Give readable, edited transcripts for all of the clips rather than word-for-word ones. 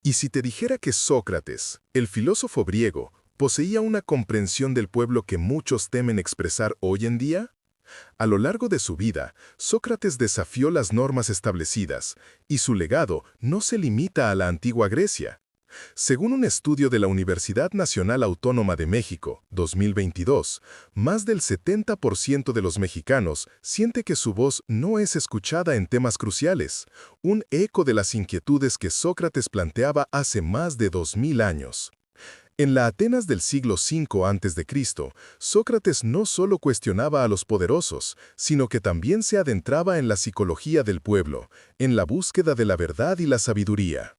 ¿Y si te dijera que Sócrates, el filósofo griego, poseía una comprensión del pueblo que muchos temen expresar hoy en día? A lo largo de su vida, Sócrates desafió las normas establecidas, y su legado no se limita a la antigua Grecia. Según un estudio de la Universidad Nacional Autónoma de México, 2022, más del 70% de los mexicanos siente que su voz no es escuchada en temas cruciales, un eco de las inquietudes que Sócrates planteaba hace más de 2000 años. En la Atenas del siglo V a.C., Sócrates no solo cuestionaba a los poderosos, sino que también se adentraba en la psicología del pueblo, en la búsqueda de la verdad y la sabiduría.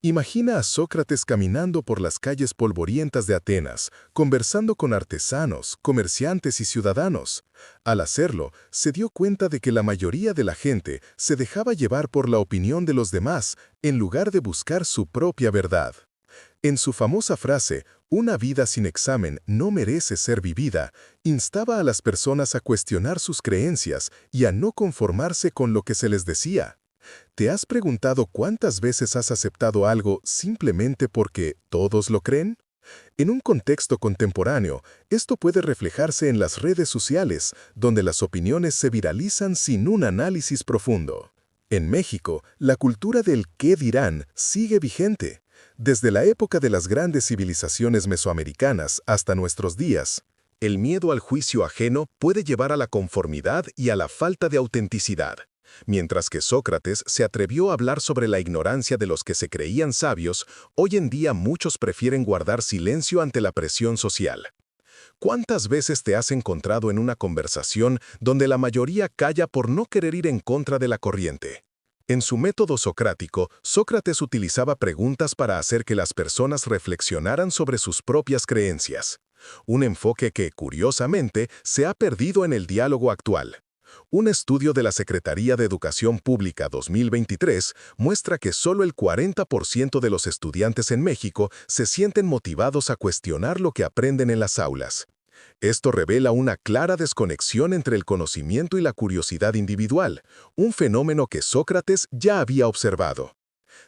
Imagina a Sócrates caminando por las calles polvorientas de Atenas, conversando con artesanos, comerciantes y ciudadanos. Al hacerlo, se dio cuenta de que la mayoría de la gente se dejaba llevar por la opinión de los demás, en lugar de buscar su propia verdad. En su famosa frase, "Una vida sin examen no merece ser vivida", instaba a las personas a cuestionar sus creencias y a no conformarse con lo que se les decía. ¿Te has preguntado cuántas veces has aceptado algo simplemente porque todos lo creen? En un contexto contemporáneo, esto puede reflejarse en las redes sociales, donde las opiniones se viralizan sin un análisis profundo. En México, la cultura del ¿qué dirán? Sigue vigente. Desde la época de las grandes civilizaciones mesoamericanas hasta nuestros días, el miedo al juicio ajeno puede llevar a la conformidad y a la falta de autenticidad. Mientras que Sócrates se atrevió a hablar sobre la ignorancia de los que se creían sabios, hoy en día muchos prefieren guardar silencio ante la presión social. ¿Cuántas veces te has encontrado en una conversación donde la mayoría calla por no querer ir en contra de la corriente? En su método socrático, Sócrates utilizaba preguntas para hacer que las personas reflexionaran sobre sus propias creencias. Un enfoque que, curiosamente, se ha perdido en el diálogo actual. Un estudio de la Secretaría de Educación Pública 2023 muestra que solo el 40% de los estudiantes en México se sienten motivados a cuestionar lo que aprenden en las aulas. Esto revela una clara desconexión entre el conocimiento y la curiosidad individual, un fenómeno que Sócrates ya había observado.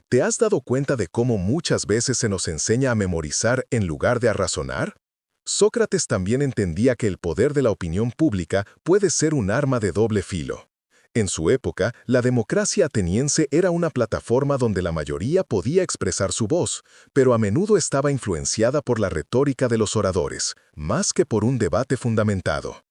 ¿Te has dado cuenta de cómo muchas veces se nos enseña a memorizar en lugar de a razonar? Sócrates también entendía que el poder de la opinión pública puede ser un arma de doble filo. En su época, la democracia ateniense era una plataforma donde la mayoría podía expresar su voz, pero a menudo estaba influenciada por la retórica de los oradores, más que por un debate fundamentado.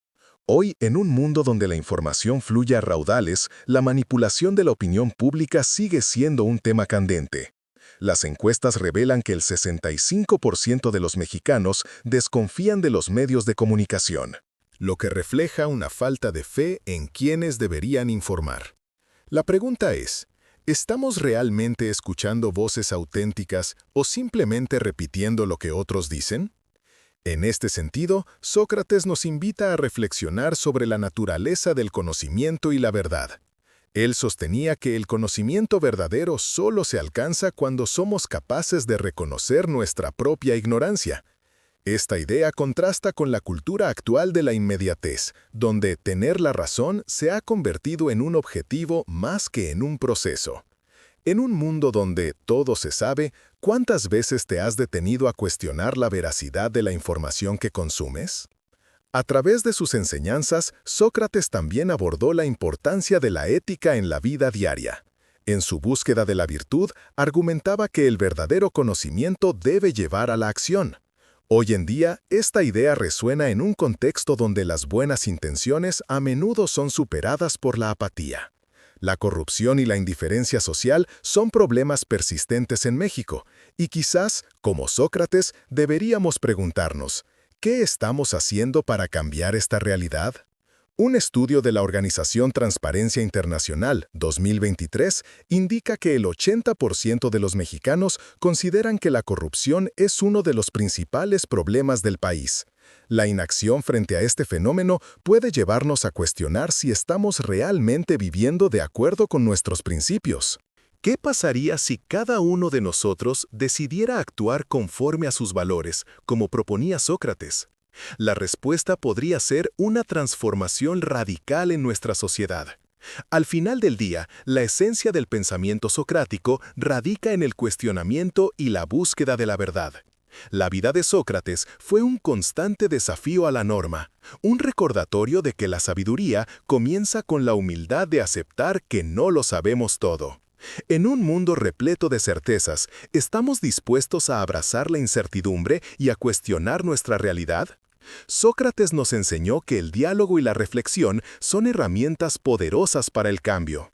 Hoy, en un mundo donde la información fluye a raudales, la manipulación de la opinión pública sigue siendo un tema candente. Las encuestas revelan que el 65% de los mexicanos desconfían de los medios de comunicación, lo que refleja una falta de fe en quienes deberían informar. La pregunta es, ¿estamos realmente escuchando voces auténticas o simplemente repitiendo lo que otros dicen? En este sentido, Sócrates nos invita a reflexionar sobre la naturaleza del conocimiento y la verdad. Él sostenía que el conocimiento verdadero solo se alcanza cuando somos capaces de reconocer nuestra propia ignorancia. Esta idea contrasta con la cultura actual de la inmediatez, donde tener la razón se ha convertido en un objetivo más que en un proceso. En un mundo donde todo se sabe, ¿cuántas veces te has detenido a cuestionar la veracidad de la información que consumes? A través de sus enseñanzas, Sócrates también abordó la importancia de la ética en la vida diaria. En su búsqueda de la virtud, argumentaba que el verdadero conocimiento debe llevar a la acción. Hoy en día, esta idea resuena en un contexto donde las buenas intenciones a menudo son superadas por la apatía. La corrupción y la indiferencia social son problemas persistentes en México, y quizás, como Sócrates, deberíamos preguntarnos, ¿qué estamos haciendo para cambiar esta realidad? Un estudio de la Organización Transparencia Internacional 2023 indica que el 80% de los mexicanos consideran que la corrupción es uno de los principales problemas del país. La inacción frente a este fenómeno puede llevarnos a cuestionar si estamos realmente viviendo de acuerdo con nuestros principios. ¿Qué pasaría si cada uno de nosotros decidiera actuar conforme a sus valores, como proponía Sócrates? La respuesta podría ser una transformación radical en nuestra sociedad. Al final del día, la esencia del pensamiento socrático radica en el cuestionamiento y la búsqueda de la verdad. La vida de Sócrates fue un constante desafío a la norma, un recordatorio de que la sabiduría comienza con la humildad de aceptar que no lo sabemos todo. En un mundo repleto de certezas, ¿estamos dispuestos a abrazar la incertidumbre y a cuestionar nuestra realidad? Sócrates nos enseñó que el diálogo y la reflexión son herramientas poderosas para el cambio.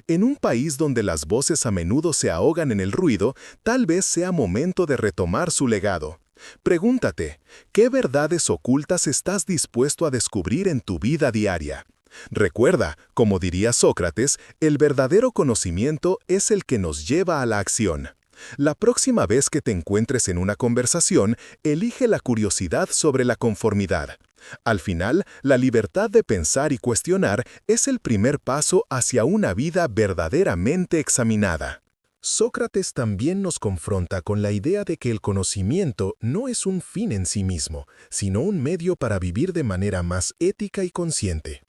En un país donde las voces a menudo se ahogan en el ruido, tal vez sea momento de retomar su legado. Pregúntate, ¿qué verdades ocultas estás dispuesto a descubrir en tu vida diaria? Recuerda, como diría Sócrates, el verdadero conocimiento es el que nos lleva a la acción. La próxima vez que te encuentres en una conversación, elige la curiosidad sobre la conformidad. Al final, la libertad de pensar y cuestionar es el primer paso hacia una vida verdaderamente examinada. Sócrates también nos confronta con la idea de que el conocimiento no es un fin en sí mismo, sino un medio para vivir de manera más ética y consciente.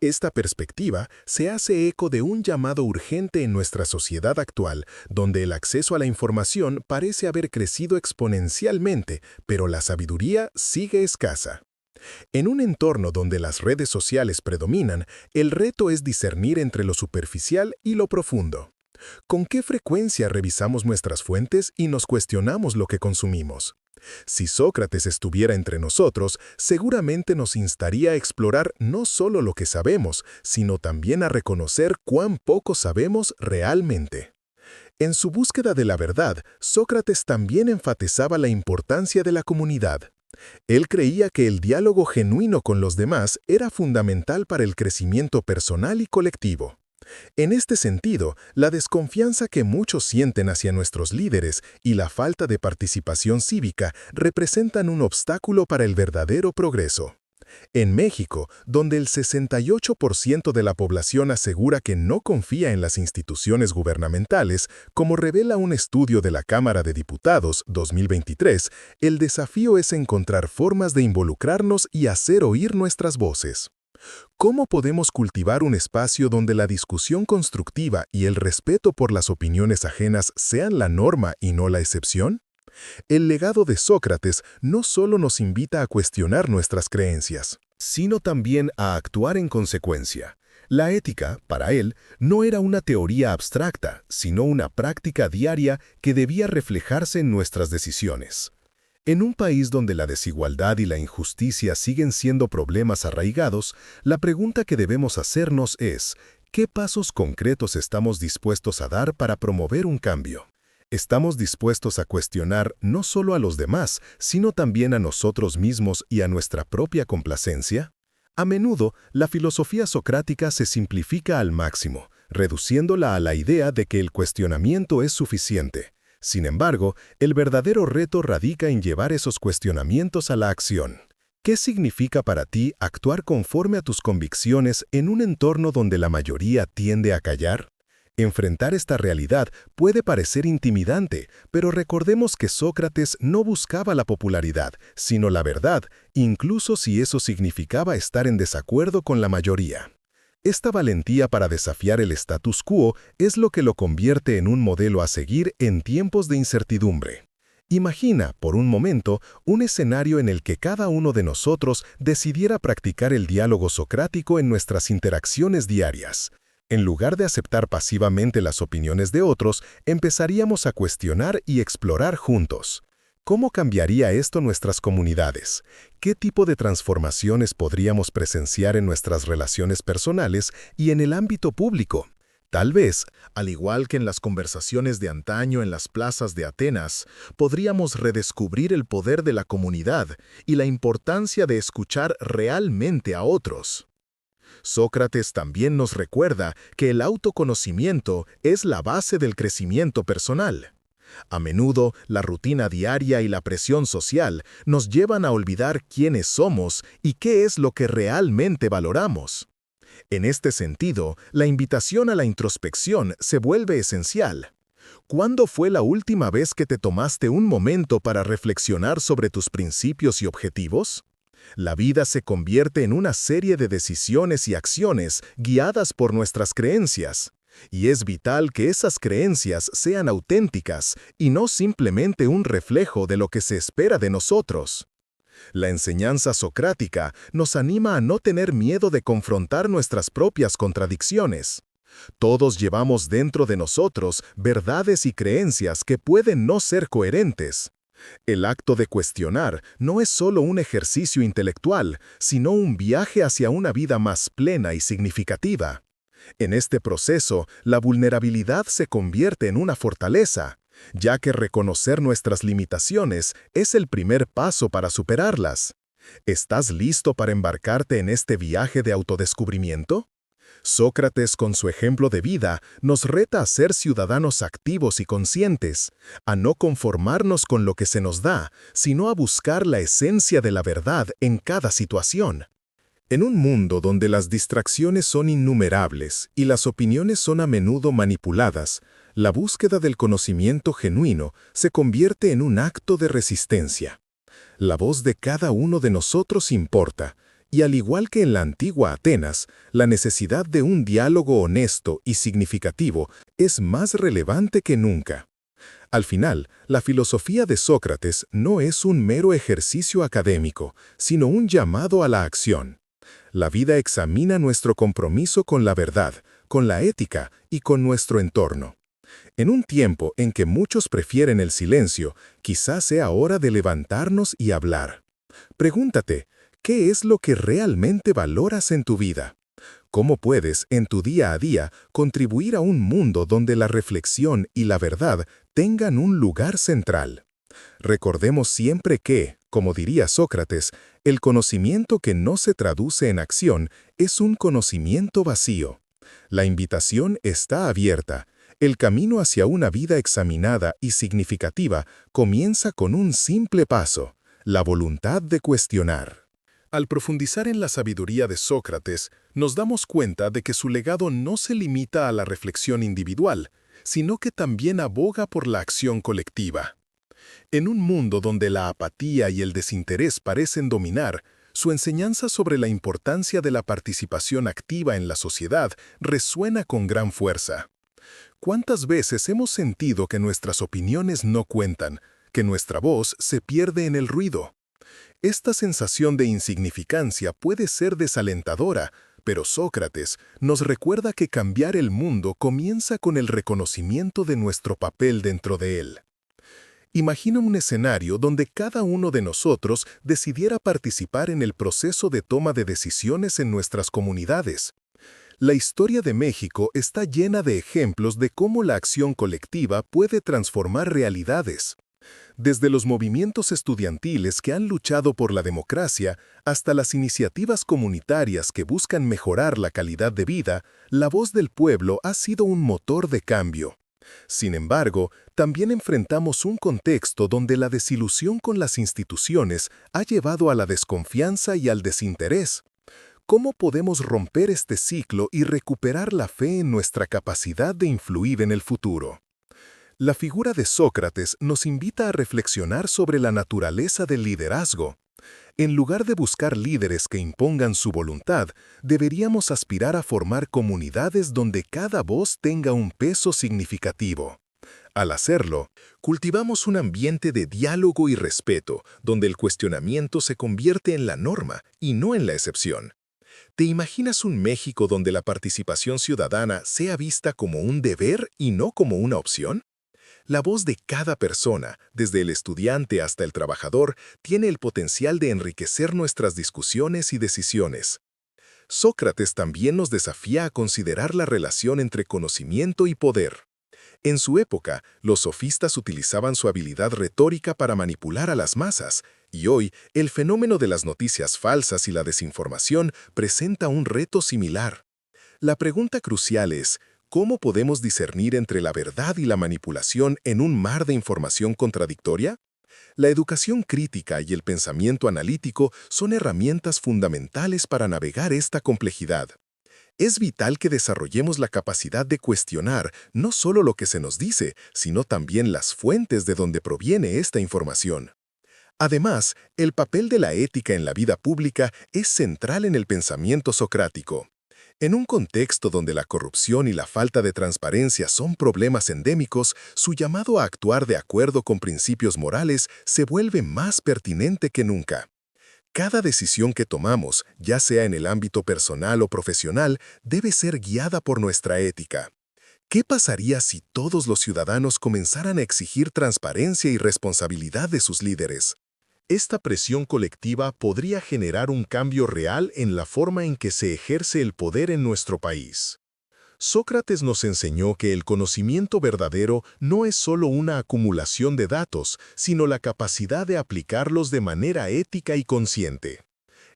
Esta perspectiva se hace eco de un llamado urgente en nuestra sociedad actual, donde el acceso a la información parece haber crecido exponencialmente, pero la sabiduría sigue escasa. En un entorno donde las redes sociales predominan, el reto es discernir entre lo superficial y lo profundo. ¿Con qué frecuencia revisamos nuestras fuentes y nos cuestionamos lo que consumimos? Si Sócrates estuviera entre nosotros, seguramente nos instaría a explorar no solo lo que sabemos, sino también a reconocer cuán poco sabemos realmente. En su búsqueda de la verdad, Sócrates también enfatizaba la importancia de la comunidad. Él creía que el diálogo genuino con los demás era fundamental para el crecimiento personal y colectivo. En este sentido, la desconfianza que muchos sienten hacia nuestros líderes y la falta de participación cívica representan un obstáculo para el verdadero progreso. En México, donde el 68% de la población asegura que no confía en las instituciones gubernamentales, como revela un estudio de la Cámara de Diputados 2023, el desafío es encontrar formas de involucrarnos y hacer oír nuestras voces. ¿Cómo podemos cultivar un espacio donde la discusión constructiva y el respeto por las opiniones ajenas sean la norma y no la excepción? El legado de Sócrates no solo nos invita a cuestionar nuestras creencias, sino también a actuar en consecuencia. La ética, para él, no era una teoría abstracta, sino una práctica diaria que debía reflejarse en nuestras decisiones. En un país donde la desigualdad y la injusticia siguen siendo problemas arraigados, la pregunta que debemos hacernos es, ¿qué pasos concretos estamos dispuestos a dar para promover un cambio? ¿Estamos dispuestos a cuestionar no solo a los demás, sino también a nosotros mismos y a nuestra propia complacencia? A menudo, la filosofía socrática se simplifica al máximo, reduciéndola a la idea de que el cuestionamiento es suficiente. Sin embargo, el verdadero reto radica en llevar esos cuestionamientos a la acción. ¿Qué significa para ti actuar conforme a tus convicciones en un entorno donde la mayoría tiende a callar? Enfrentar esta realidad puede parecer intimidante, pero recordemos que Sócrates no buscaba la popularidad, sino la verdad, incluso si eso significaba estar en desacuerdo con la mayoría. Esta valentía para desafiar el status quo es lo que lo convierte en un modelo a seguir en tiempos de incertidumbre. Imagina, por un momento, un escenario en el que cada uno de nosotros decidiera practicar el diálogo socrático en nuestras interacciones diarias. En lugar de aceptar pasivamente las opiniones de otros, empezaríamos a cuestionar y explorar juntos. ¿Cómo cambiaría esto nuestras comunidades? ¿Qué tipo de transformaciones podríamos presenciar en nuestras relaciones personales y en el ámbito público? Tal vez, al igual que en las conversaciones de antaño en las plazas de Atenas, podríamos redescubrir el poder de la comunidad y la importancia de escuchar realmente a otros. Sócrates también nos recuerda que el autoconocimiento es la base del crecimiento personal. A menudo, la rutina diaria y la presión social nos llevan a olvidar quiénes somos y qué es lo que realmente valoramos. En este sentido, la invitación a la introspección se vuelve esencial. ¿Cuándo fue la última vez que te tomaste un momento para reflexionar sobre tus principios y objetivos? La vida se convierte en una serie de decisiones y acciones guiadas por nuestras creencias. Y es vital que esas creencias sean auténticas y no simplemente un reflejo de lo que se espera de nosotros. La enseñanza socrática nos anima a no tener miedo de confrontar nuestras propias contradicciones. Todos llevamos dentro de nosotros verdades y creencias que pueden no ser coherentes. El acto de cuestionar no es solo un ejercicio intelectual, sino un viaje hacia una vida más plena y significativa. En este proceso, la vulnerabilidad se convierte en una fortaleza, ya que reconocer nuestras limitaciones es el primer paso para superarlas. ¿Estás listo para embarcarte en este viaje de autodescubrimiento? Sócrates, con su ejemplo de vida, nos reta a ser ciudadanos activos y conscientes, a no conformarnos con lo que se nos da, sino a buscar la esencia de la verdad en cada situación. En un mundo donde las distracciones son innumerables y las opiniones son a menudo manipuladas, la búsqueda del conocimiento genuino se convierte en un acto de resistencia. La voz de cada uno de nosotros importa, y al igual que en la antigua Atenas, la necesidad de un diálogo honesto y significativo es más relevante que nunca. Al final, la filosofía de Sócrates no es un mero ejercicio académico, sino un llamado a la acción. La vida examina nuestro compromiso con la verdad, con la ética y con nuestro entorno. En un tiempo en que muchos prefieren el silencio, quizás sea hora de levantarnos y hablar. Pregúntate, ¿qué es lo que realmente valoras en tu vida? ¿Cómo puedes, en tu día a día, contribuir a un mundo donde la reflexión y la verdad tengan un lugar central? Recordemos siempre que, como diría Sócrates, el conocimiento que no se traduce en acción es un conocimiento vacío. La invitación está abierta. El camino hacia una vida examinada y significativa comienza con un simple paso, la voluntad de cuestionar. Al profundizar en la sabiduría de Sócrates, nos damos cuenta de que su legado no se limita a la reflexión individual, sino que también aboga por la acción colectiva. En un mundo donde la apatía y el desinterés parecen dominar, su enseñanza sobre la importancia de la participación activa en la sociedad resuena con gran fuerza. ¿Cuántas veces hemos sentido que nuestras opiniones no cuentan, que nuestra voz se pierde en el ruido? Esta sensación de insignificancia puede ser desalentadora, pero Sócrates nos recuerda que cambiar el mundo comienza con el reconocimiento de nuestro papel dentro de él. Imagina un escenario donde cada uno de nosotros decidiera participar en el proceso de toma de decisiones en nuestras comunidades. La historia de México está llena de ejemplos de cómo la acción colectiva puede transformar realidades. Desde los movimientos estudiantiles que han luchado por la democracia hasta las iniciativas comunitarias que buscan mejorar la calidad de vida, la voz del pueblo ha sido un motor de cambio. Sin embargo, también enfrentamos un contexto donde la desilusión con las instituciones ha llevado a la desconfianza y al desinterés. ¿Cómo podemos romper este ciclo y recuperar la fe en nuestra capacidad de influir en el futuro? La figura de Sócrates nos invita a reflexionar sobre la naturaleza del liderazgo. En lugar de buscar líderes que impongan su voluntad, deberíamos aspirar a formar comunidades donde cada voz tenga un peso significativo. Al hacerlo, cultivamos un ambiente de diálogo y respeto, donde el cuestionamiento se convierte en la norma y no en la excepción. ¿Te imaginas un México donde la participación ciudadana sea vista como un deber y no como una opción? La voz de cada persona, desde el estudiante hasta el trabajador, tiene el potencial de enriquecer nuestras discusiones y decisiones. Sócrates también nos desafía a considerar la relación entre conocimiento y poder. En su época, los sofistas utilizaban su habilidad retórica para manipular a las masas, y hoy el fenómeno de las noticias falsas y la desinformación presenta un reto similar. La pregunta crucial es, ¿cómo podemos discernir entre la verdad y la manipulación en un mar de información contradictoria? La educación crítica y el pensamiento analítico son herramientas fundamentales para navegar esta complejidad. Es vital que desarrollemos la capacidad de cuestionar no solo lo que se nos dice, sino también las fuentes de donde proviene esta información. Además, el papel de la ética en la vida pública es central en el pensamiento socrático. En un contexto donde la corrupción y la falta de transparencia son problemas endémicos, su llamado a actuar de acuerdo con principios morales se vuelve más pertinente que nunca. Cada decisión que tomamos, ya sea en el ámbito personal o profesional, debe ser guiada por nuestra ética. ¿Qué pasaría si todos los ciudadanos comenzaran a exigir transparencia y responsabilidad de sus líderes? Esta presión colectiva podría generar un cambio real en la forma en que se ejerce el poder en nuestro país. Sócrates nos enseñó que el conocimiento verdadero no es solo una acumulación de datos, sino la capacidad de aplicarlos de manera ética y consciente.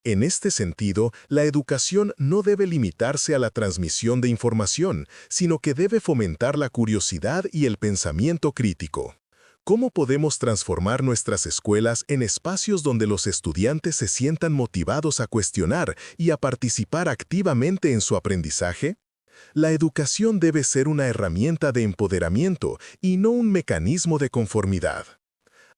En este sentido, la educación no debe limitarse a la transmisión de información, sino que debe fomentar la curiosidad y el pensamiento crítico. ¿Cómo podemos transformar nuestras escuelas en espacios donde los estudiantes se sientan motivados a cuestionar y a participar activamente en su aprendizaje? La educación debe ser una herramienta de empoderamiento y no un mecanismo de conformidad.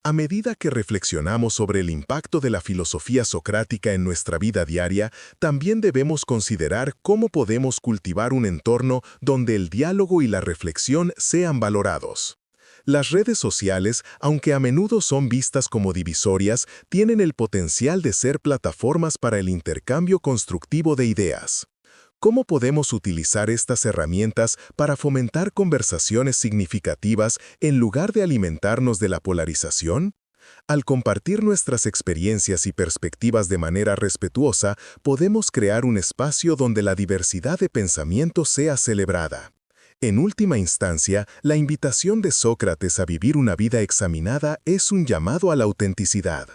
A medida que reflexionamos sobre el impacto de la filosofía socrática en nuestra vida diaria, también debemos considerar cómo podemos cultivar un entorno donde el diálogo y la reflexión sean valorados. Las redes sociales, aunque a menudo son vistas como divisorias, tienen el potencial de ser plataformas para el intercambio constructivo de ideas. ¿Cómo podemos utilizar estas herramientas para fomentar conversaciones significativas en lugar de alimentarnos de la polarización? Al compartir nuestras experiencias y perspectivas de manera respetuosa, podemos crear un espacio donde la diversidad de pensamiento sea celebrada. En última instancia, la invitación de Sócrates a vivir una vida examinada es un llamado a la autenticidad.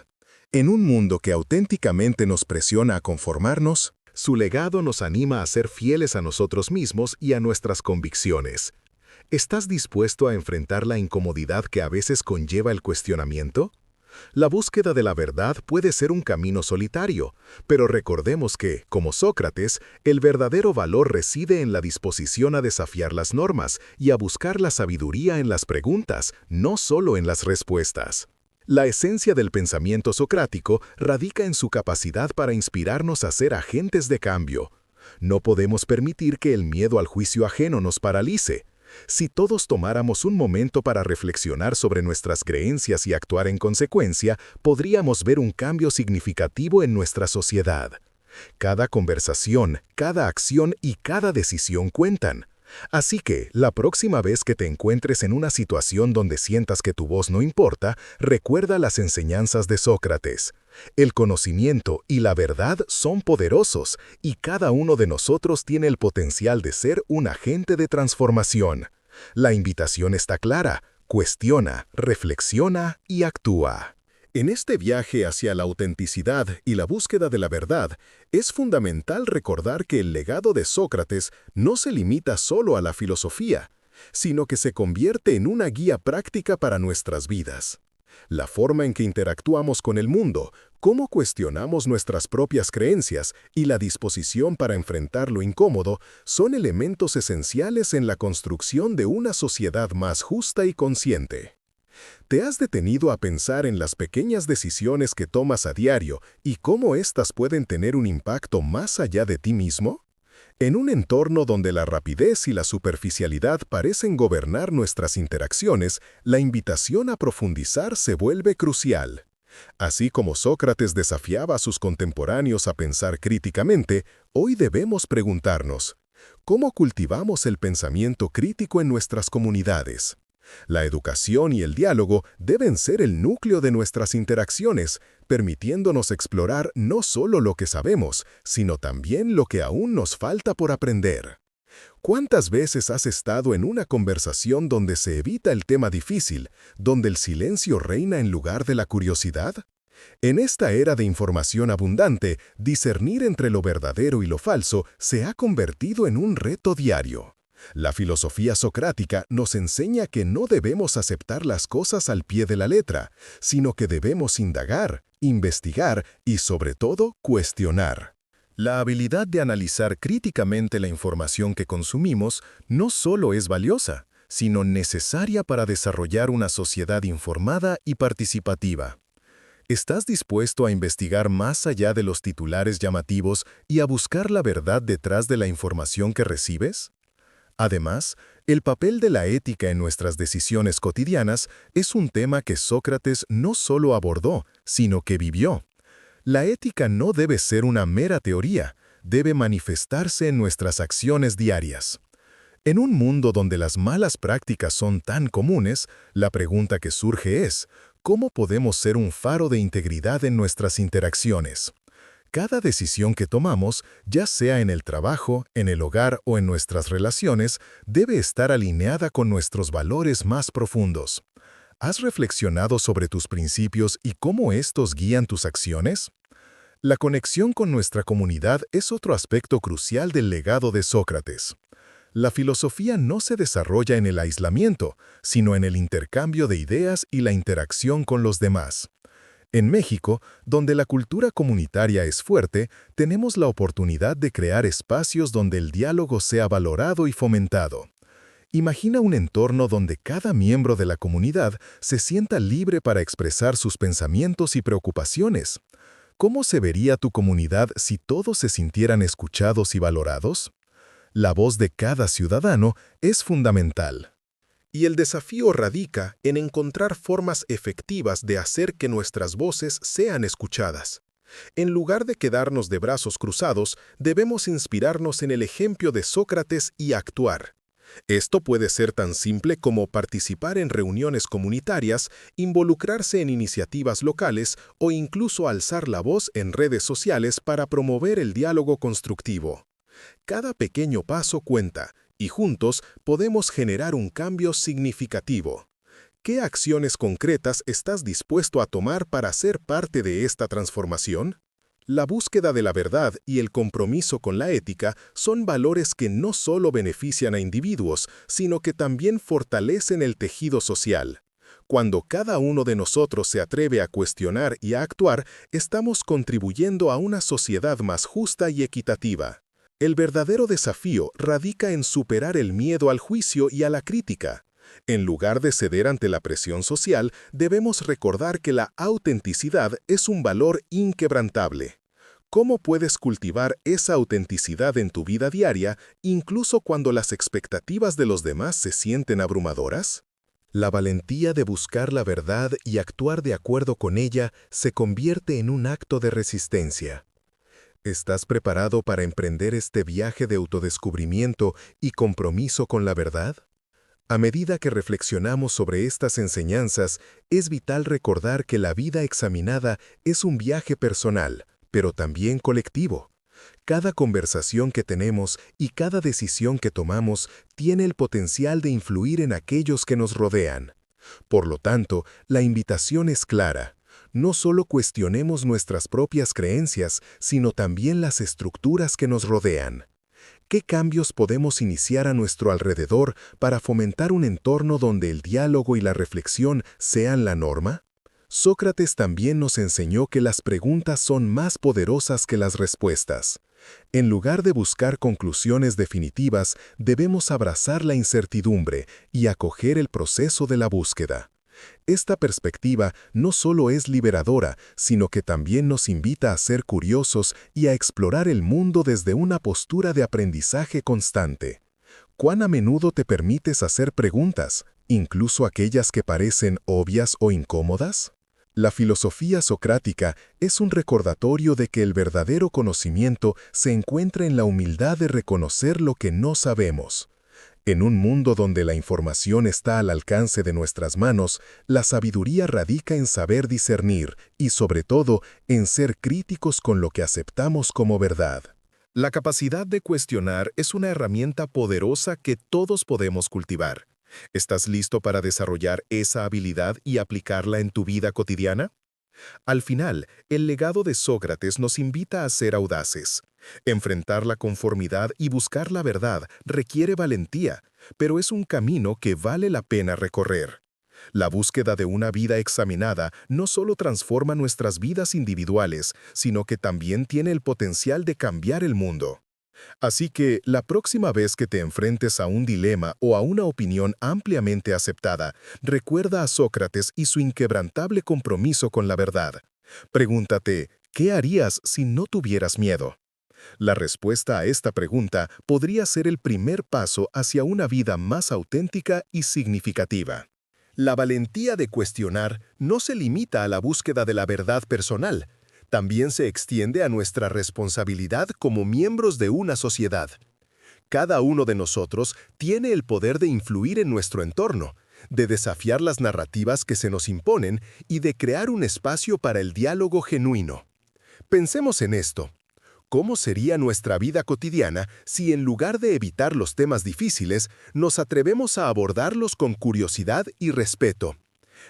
En un mundo que auténticamente nos presiona a conformarnos, su legado nos anima a ser fieles a nosotros mismos y a nuestras convicciones. ¿Estás dispuesto a enfrentar la incomodidad que a veces conlleva el cuestionamiento? La búsqueda de la verdad puede ser un camino solitario, pero recordemos que, como Sócrates, el verdadero valor reside en la disposición a desafiar las normas y a buscar la sabiduría en las preguntas, no solo en las respuestas. La esencia del pensamiento socrático radica en su capacidad para inspirarnos a ser agentes de cambio. No podemos permitir que el miedo al juicio ajeno nos paralice. Si todos tomáramos un momento para reflexionar sobre nuestras creencias y actuar en consecuencia, podríamos ver un cambio significativo en nuestra sociedad. Cada conversación, cada acción y cada decisión cuentan. Así que, la próxima vez que te encuentres en una situación donde sientas que tu voz no importa, recuerda las enseñanzas de Sócrates. El conocimiento y la verdad son poderosos, y cada uno de nosotros tiene el potencial de ser un agente de transformación. La invitación está clara: cuestiona, reflexiona y actúa. En este viaje hacia la autenticidad y la búsqueda de la verdad, es fundamental recordar que el legado de Sócrates no se limita solo a la filosofía, sino que se convierte en una guía práctica para nuestras vidas. La forma en que interactuamos con el mundo, cómo cuestionamos nuestras propias creencias y la disposición para enfrentar lo incómodo son elementos esenciales en la construcción de una sociedad más justa y consciente. ¿Te has detenido a pensar en las pequeñas decisiones que tomas a diario y cómo éstas pueden tener un impacto más allá de ti mismo? En un entorno donde la rapidez y la superficialidad parecen gobernar nuestras interacciones, la invitación a profundizar se vuelve crucial. Así como Sócrates desafiaba a sus contemporáneos a pensar críticamente, hoy debemos preguntarnos: ¿cómo cultivamos el pensamiento crítico en nuestras comunidades? La educación y el diálogo deben ser el núcleo de nuestras interacciones, permitiéndonos explorar no solo lo que sabemos, sino también lo que aún nos falta por aprender. ¿Cuántas veces has estado en una conversación donde se evita el tema difícil, donde el silencio reina en lugar de la curiosidad? En esta era de información abundante, discernir entre lo verdadero y lo falso se ha convertido en un reto diario. La filosofía socrática nos enseña que no debemos aceptar las cosas al pie de la letra, sino que debemos indagar, investigar y, sobre todo, cuestionar. La habilidad de analizar críticamente la información que consumimos no solo es valiosa, sino necesaria para desarrollar una sociedad informada y participativa. ¿Estás dispuesto a investigar más allá de los titulares llamativos y a buscar la verdad detrás de la información que recibes? Además, el papel de la ética en nuestras decisiones cotidianas es un tema que Sócrates no solo abordó, sino que vivió. La ética no debe ser una mera teoría, debe manifestarse en nuestras acciones diarias. En un mundo donde las malas prácticas son tan comunes, la pregunta que surge es, ¿cómo podemos ser un faro de integridad en nuestras interacciones? Cada decisión que tomamos, ya sea en el trabajo, en el hogar o en nuestras relaciones, debe estar alineada con nuestros valores más profundos. ¿Has reflexionado sobre tus principios y cómo estos guían tus acciones? La conexión con nuestra comunidad es otro aspecto crucial del legado de Sócrates. La filosofía no se desarrolla en el aislamiento, sino en el intercambio de ideas y la interacción con los demás. En México, donde la cultura comunitaria es fuerte, tenemos la oportunidad de crear espacios donde el diálogo sea valorado y fomentado. Imagina un entorno donde cada miembro de la comunidad se sienta libre para expresar sus pensamientos y preocupaciones. ¿Cómo se vería tu comunidad si todos se sintieran escuchados y valorados? La voz de cada ciudadano es fundamental. Y el desafío radica en encontrar formas efectivas de hacer que nuestras voces sean escuchadas. En lugar de quedarnos de brazos cruzados, debemos inspirarnos en el ejemplo de Sócrates y actuar. Esto puede ser tan simple como participar en reuniones comunitarias, involucrarse en iniciativas locales o incluso alzar la voz en redes sociales para promover el diálogo constructivo. Cada pequeño paso cuenta, y juntos podemos generar un cambio significativo. ¿Qué acciones concretas estás dispuesto a tomar para ser parte de esta transformación? La búsqueda de la verdad y el compromiso con la ética son valores que no solo benefician a individuos, sino que también fortalecen el tejido social. Cuando cada uno de nosotros se atreve a cuestionar y a actuar, estamos contribuyendo a una sociedad más justa y equitativa. El verdadero desafío radica en superar el miedo al juicio y a la crítica. En lugar de ceder ante la presión social, debemos recordar que la autenticidad es un valor inquebrantable. ¿Cómo puedes cultivar esa autenticidad en tu vida diaria, incluso cuando las expectativas de los demás se sienten abrumadoras? La valentía de buscar la verdad y actuar de acuerdo con ella se convierte en un acto de resistencia. ¿Estás preparado para emprender este viaje de autodescubrimiento y compromiso con la verdad? A medida que reflexionamos sobre estas enseñanzas, es vital recordar que la vida examinada es un viaje personal, pero también colectivo. Cada conversación que tenemos y cada decisión que tomamos tiene el potencial de influir en aquellos que nos rodean. Por lo tanto, la invitación es clara. No solo cuestionemos nuestras propias creencias, sino también las estructuras que nos rodean. ¿Qué cambios podemos iniciar a nuestro alrededor para fomentar un entorno donde el diálogo y la reflexión sean la norma? Sócrates también nos enseñó que las preguntas son más poderosas que las respuestas. En lugar de buscar conclusiones definitivas, debemos abrazar la incertidumbre y acoger el proceso de la búsqueda. Esta perspectiva no solo es liberadora, sino que también nos invita a ser curiosos y a explorar el mundo desde una postura de aprendizaje constante. ¿Cuán a menudo te permites hacer preguntas, incluso aquellas que parecen obvias o incómodas? La filosofía socrática es un recordatorio de que el verdadero conocimiento se encuentra en la humildad de reconocer lo que no sabemos. En un mundo donde la información está al alcance de nuestras manos, la sabiduría radica en saber discernir y, sobre todo, en ser críticos con lo que aceptamos como verdad. La capacidad de cuestionar es una herramienta poderosa que todos podemos cultivar. ¿Estás listo para desarrollar esa habilidad y aplicarla en tu vida cotidiana? Al final, el legado de Sócrates nos invita a ser audaces. Enfrentar la conformidad y buscar la verdad requiere valentía, pero es un camino que vale la pena recorrer. La búsqueda de una vida examinada no solo transforma nuestras vidas individuales, sino que también tiene el potencial de cambiar el mundo. Así que, la próxima vez que te enfrentes a un dilema o a una opinión ampliamente aceptada, recuerda a Sócrates y su inquebrantable compromiso con la verdad. Pregúntate, ¿qué harías si no tuvieras miedo? La respuesta a esta pregunta podría ser el primer paso hacia una vida más auténtica y significativa. La valentía de cuestionar no se limita a la búsqueda de la verdad personal, también se extiende a nuestra responsabilidad como miembros de una sociedad. Cada uno de nosotros tiene el poder de influir en nuestro entorno, de desafiar las narrativas que se nos imponen y de crear un espacio para el diálogo genuino. Pensemos en esto. ¿Cómo sería nuestra vida cotidiana si en lugar de evitar los temas difíciles, nos atrevemos a abordarlos con curiosidad y respeto?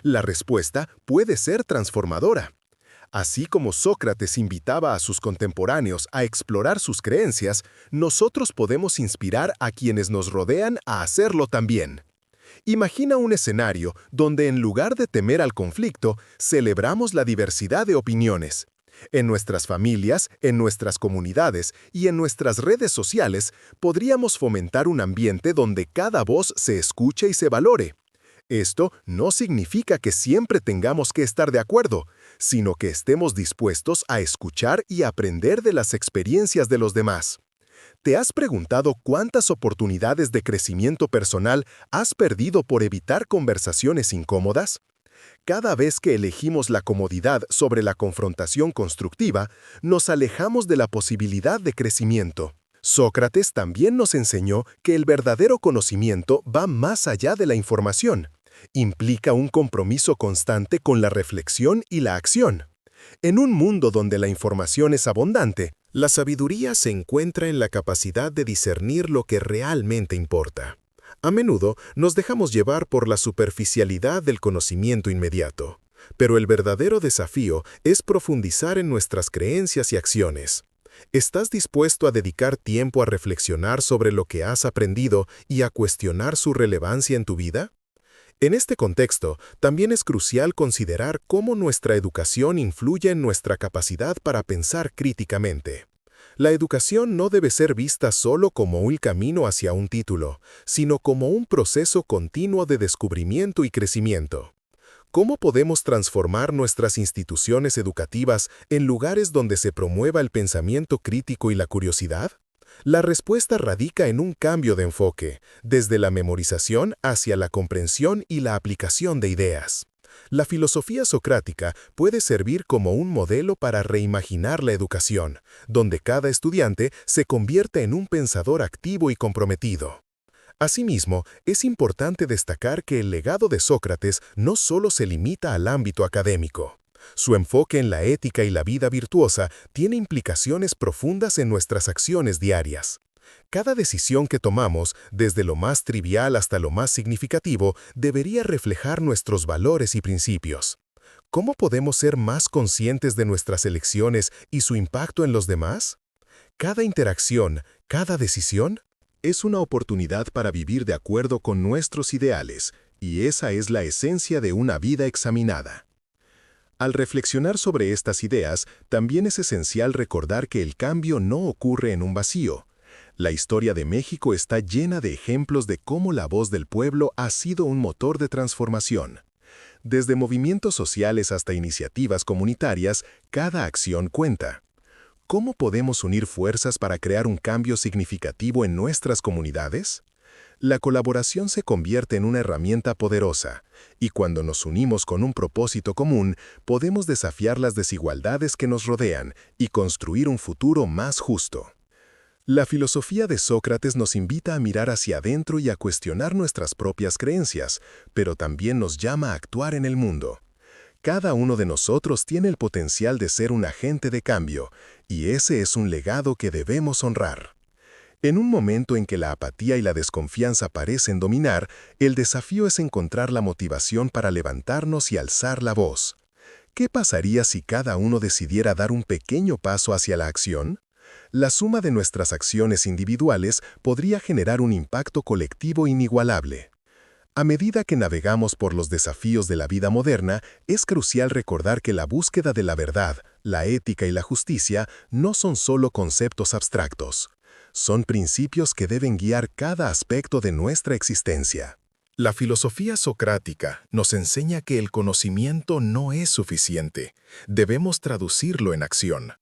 La respuesta puede ser transformadora. Así como Sócrates invitaba a sus contemporáneos a explorar sus creencias, nosotros podemos inspirar a quienes nos rodean a hacerlo también. Imagina un escenario donde en lugar de temer al conflicto, celebramos la diversidad de opiniones. En nuestras familias, en nuestras comunidades y en nuestras redes sociales, podríamos fomentar un ambiente donde cada voz se escuche y se valore. Esto no significa que siempre tengamos que estar de acuerdo, sino que estemos dispuestos a escuchar y aprender de las experiencias de los demás. ¿Te has preguntado cuántas oportunidades de crecimiento personal has perdido por evitar conversaciones incómodas? Cada vez que elegimos la comodidad sobre la confrontación constructiva, nos alejamos de la posibilidad de crecimiento. Sócrates también nos enseñó que el verdadero conocimiento va más allá de la información. Implica un compromiso constante con la reflexión y la acción. En un mundo donde la información es abundante, la sabiduría se encuentra en la capacidad de discernir lo que realmente importa. A menudo nos dejamos llevar por la superficialidad del conocimiento inmediato, pero el verdadero desafío es profundizar en nuestras creencias y acciones. ¿Estás dispuesto a dedicar tiempo a reflexionar sobre lo que has aprendido y a cuestionar su relevancia en tu vida? En este contexto, también es crucial considerar cómo nuestra educación influye en nuestra capacidad para pensar críticamente. La educación no debe ser vista solo como un camino hacia un título, sino como un proceso continuo de descubrimiento y crecimiento. ¿Cómo podemos transformar nuestras instituciones educativas en lugares donde se promueva el pensamiento crítico y la curiosidad? La respuesta radica en un cambio de enfoque, desde la memorización hacia la comprensión y la aplicación de ideas. La filosofía socrática puede servir como un modelo para reimaginar la educación, donde cada estudiante se convierte en un pensador activo y comprometido. Asimismo, es importante destacar que el legado de Sócrates no solo se limita al ámbito académico. Su enfoque en la ética y la vida virtuosa tiene implicaciones profundas en nuestras acciones diarias. Cada decisión que tomamos, desde lo más trivial hasta lo más significativo, debería reflejar nuestros valores y principios. ¿Cómo podemos ser más conscientes de nuestras elecciones y su impacto en los demás? Cada interacción, cada decisión, es una oportunidad para vivir de acuerdo con nuestros ideales, y esa es la esencia de una vida examinada. Al reflexionar sobre estas ideas, también es esencial recordar que el cambio no ocurre en un vacío. La historia de México está llena de ejemplos de cómo la voz del pueblo ha sido un motor de transformación. Desde movimientos sociales hasta iniciativas comunitarias, cada acción cuenta. ¿Cómo podemos unir fuerzas para crear un cambio significativo en nuestras comunidades? La colaboración se convierte en una herramienta poderosa, y cuando nos unimos con un propósito común, podemos desafiar las desigualdades que nos rodean y construir un futuro más justo. La filosofía de Sócrates nos invita a mirar hacia adentro y a cuestionar nuestras propias creencias, pero también nos llama a actuar en el mundo. Cada uno de nosotros tiene el potencial de ser un agente de cambio, y ese es un legado que debemos honrar. En un momento en que la apatía y la desconfianza parecen dominar, el desafío es encontrar la motivación para levantarnos y alzar la voz. ¿Qué pasaría si cada uno decidiera dar un pequeño paso hacia la acción? La suma de nuestras acciones individuales podría generar un impacto colectivo inigualable. A medida que navegamos por los desafíos de la vida moderna, es crucial recordar que la búsqueda de la verdad, la ética y la justicia no son solo conceptos abstractos. Son principios que deben guiar cada aspecto de nuestra existencia. La filosofía socrática nos enseña que el conocimiento no es suficiente. Debemos traducirlo en acción.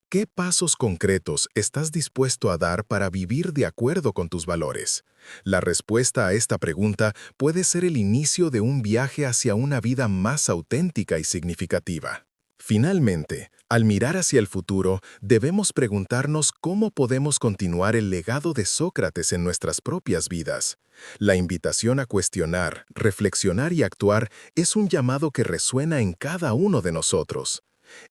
¿Qué pasos concretos estás dispuesto a dar para vivir de acuerdo con tus valores? La respuesta a esta pregunta puede ser el inicio de un viaje hacia una vida más auténtica y significativa. Finalmente, al mirar hacia el futuro, debemos preguntarnos cómo podemos continuar el legado de Sócrates en nuestras propias vidas. La invitación a cuestionar, reflexionar y actuar es un llamado que resuena en cada uno de nosotros.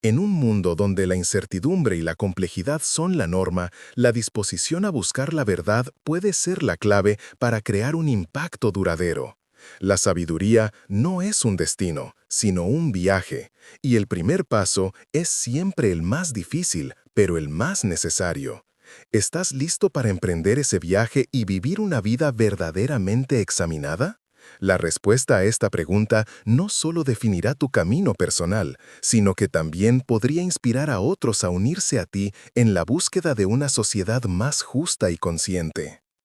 En un mundo donde la incertidumbre y la complejidad son la norma, la disposición a buscar la verdad puede ser la clave para crear un impacto duradero. La sabiduría no es un destino, sino un viaje, y el primer paso es siempre el más difícil, pero el más necesario. ¿Estás listo para emprender ese viaje y vivir una vida verdaderamente examinada? La respuesta a esta pregunta no solo definirá tu camino personal, sino que también podría inspirar a otros a unirse a ti en la búsqueda de una sociedad más justa y consciente.